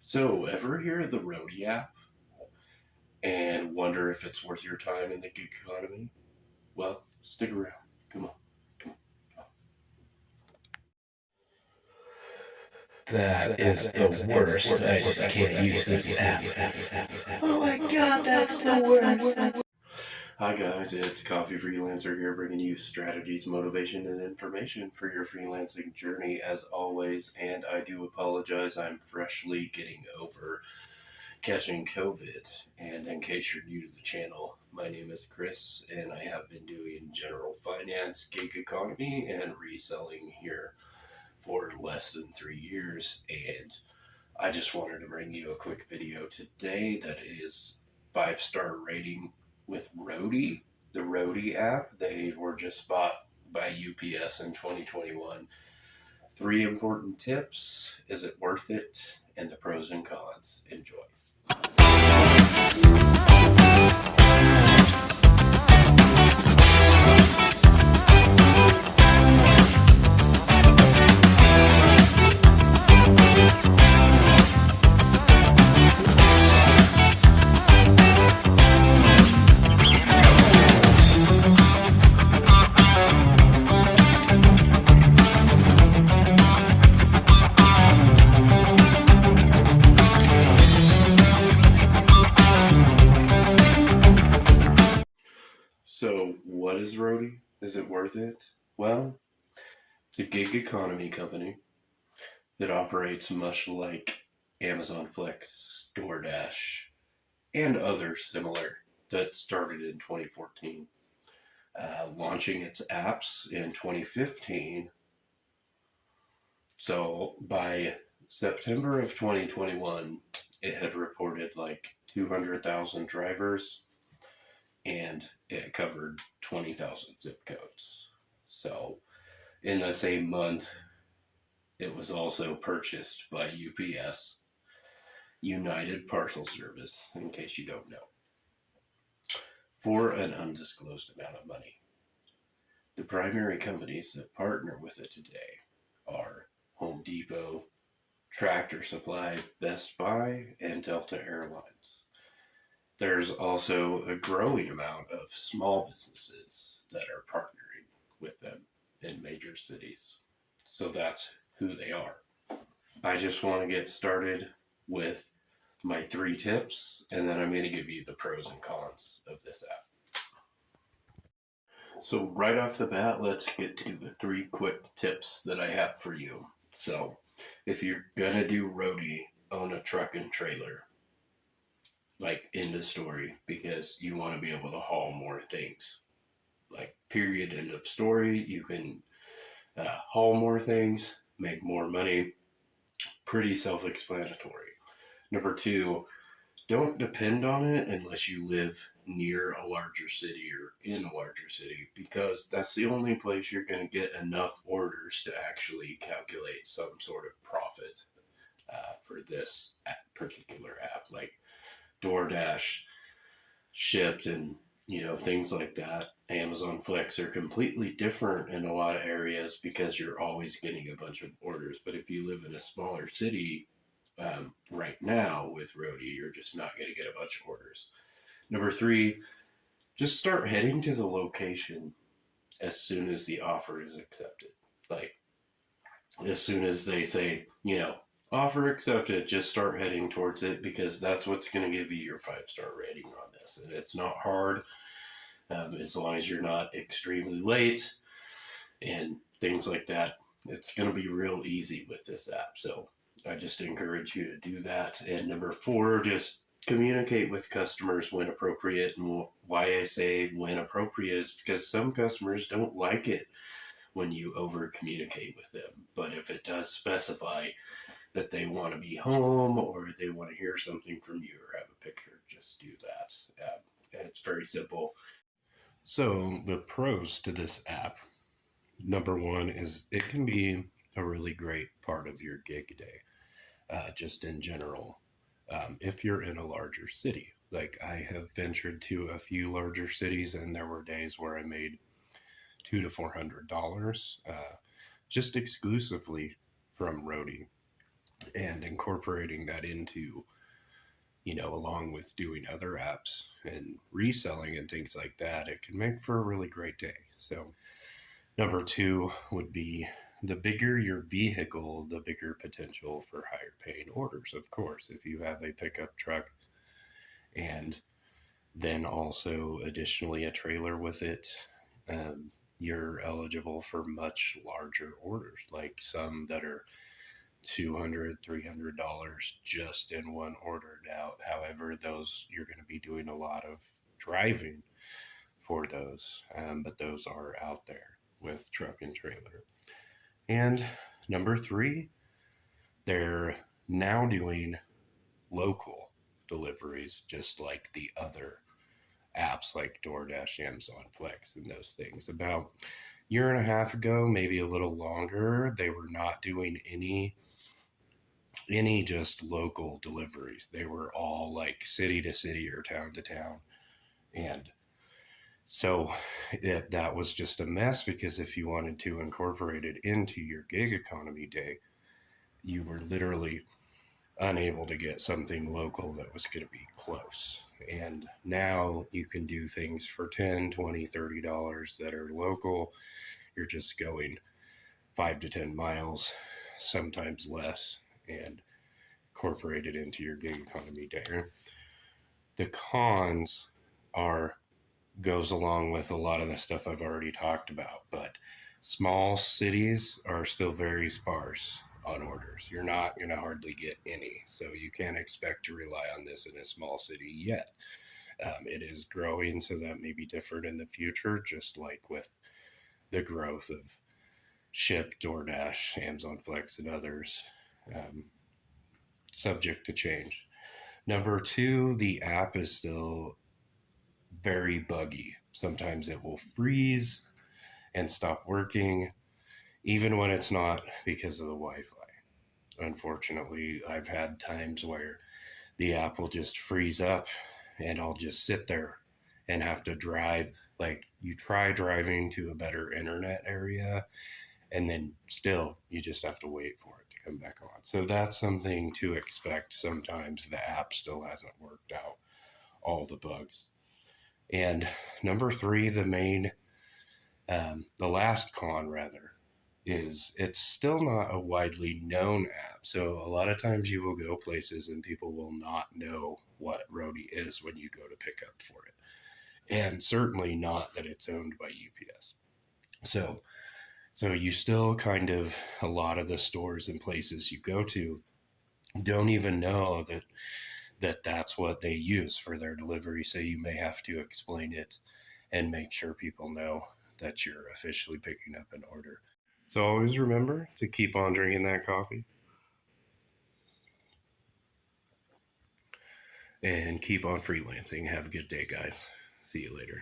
So, ever hear of the Roadie app and wonder if it's worth your time in the gig economy? Well, stick around. Come on, come on. That is the worst. I just can't use this app. Oh my god, that's the worst. Hi guys, it's Coffee Freelancer here, bringing you strategies, motivation, and information for your freelancing journey as always. And I do apologize, I'm freshly getting over catching COVID. And in case you're new to the channel, my name is Chris, and I have been doing general finance, gig economy, and reselling here for less than 3 years. And I just wanted to bring you a quick video today that is 5-star rating with Roadie, the Roadie app. They were just bought by UPS in 2021. 3 important tips. Is it worth it? And the pros and cons. Enjoy. So, what is Roadie? Is it worth it? Well, it's a gig economy company that operates much like Amazon Flex, DoorDash, and others similar that started in 2014. Launching its apps in 2015. So by September of 2021, it had reported like 200,000 drivers and it covered 20,000 zip codes. So in the same month, it was also purchased by UPS, United Parcel Service, in case you don't know, for an undisclosed amount of money. The primary companies that partner with it today are Home Depot, Tractor Supply, Best Buy, and Delta Airlines. There's also a growing amount of small businesses that are partnering with them in major cities. So that's who they are. I just want to get started with my 3 tips, and then I'm going to give you the pros and cons of this app. So, right off the bat, let's get to the 3 quick tips that I have for you. So, if you're going to do Roadie, own a truck and trailer. Like, end of story, because you want to be able to haul more things. Like, period, end of story. You can haul more things, make more money. Pretty self explanatory. Number 2, don't depend on it unless you live near a larger city or in a larger city, because that's the only place you're going to get enough orders to actually calculate some sort of profit for this particular app, like DoorDash, Shipt, and things like that. Amazon Flex are completely different in a lot of areas because you're always getting a bunch of orders. But if you live in a smaller city, right now with Roadie, you're just not going to get a bunch of orders. Number 3, just start heading to the location as soon as the offer is accepted. Like, as soon as they say, offer accepted, just start heading towards it, because that's what's going to give you your 5-star rating on this. And it's not hard, as long as you're not extremely late and things like that. It's going to be real easy with this app. So I just encourage you to do that. And number 4, just communicate with customers when appropriate. And why I say when appropriate is because some customers don't like it when you over communicate with them. But if it does specify that they want to be home or they want to hear something from you or have a picture, just do that. It's very simple. So the pros to this app, number 1 is it can be a really great part of your gig day, just in general. If you're in a larger city, like I have ventured to a few larger cities, and there were days where I made $200 to $400 just exclusively from Roadie. and incorporating that into, along with doing other apps and reselling and things like that, it can make for a really great day. So, number two would be the bigger your vehicle, the bigger potential for higher paying orders. Of course, if you have a pickup truck and then also additionally a trailer with it, you're eligible for much larger orders, like some that are $200, $300 just in one order. Now, however, those you're going to be doing a lot of driving for those, but those are out there with truck and trailer. And number three, they're now doing local deliveries, just like the other apps like DoorDash, Amazon Flex, and those things. About a year and a half ago, maybe a little longer, they were not doing any just local deliveries. They were all like city to city or town to town. And so that was just a mess, because if you wanted to incorporate it into your gig economy day, you were literally unable to get something local that was going to be close. And now you can do things for $10, $20, $30 that are local. You're just going 5 to 10 miles, sometimes less, and incorporate it into your gig economy day. The cons are goes along with a lot of the stuff I've already talked about, but small cities are still very sparse on orders. You're not going to hardly get any, so you can't expect to rely on this in a small city yet. It is growing, so that may be different in the future, just like with the growth of Shipt, DoorDash, Amazon Flex, and others, subject to change. Number two, the app is still very buggy. Sometimes it will freeze and stop working, even when it's not because of the Wi Fi. Unfortunately, I've had times where the app will just freeze up and I'll just sit there and have to drive. Like, you try driving to a better internet area, and then still you just have to wait for it to come back on. So that's something to expect. Sometimes the app still hasn't worked out all the bugs. And number three, the last con rather, is it's still not a widely known app. So a lot of times you will go places and people will not know what Roadie is when you go to pick up for it. And certainly not that it's owned by UPS. So you still kind of, a lot of the stores and places you go to don't even know that's what they use for their delivery. So you may have to explain it and make sure people know that you're officially picking up an order. So always remember to keep on drinking that coffee and keep on freelancing. Have a good day, guys. See you later.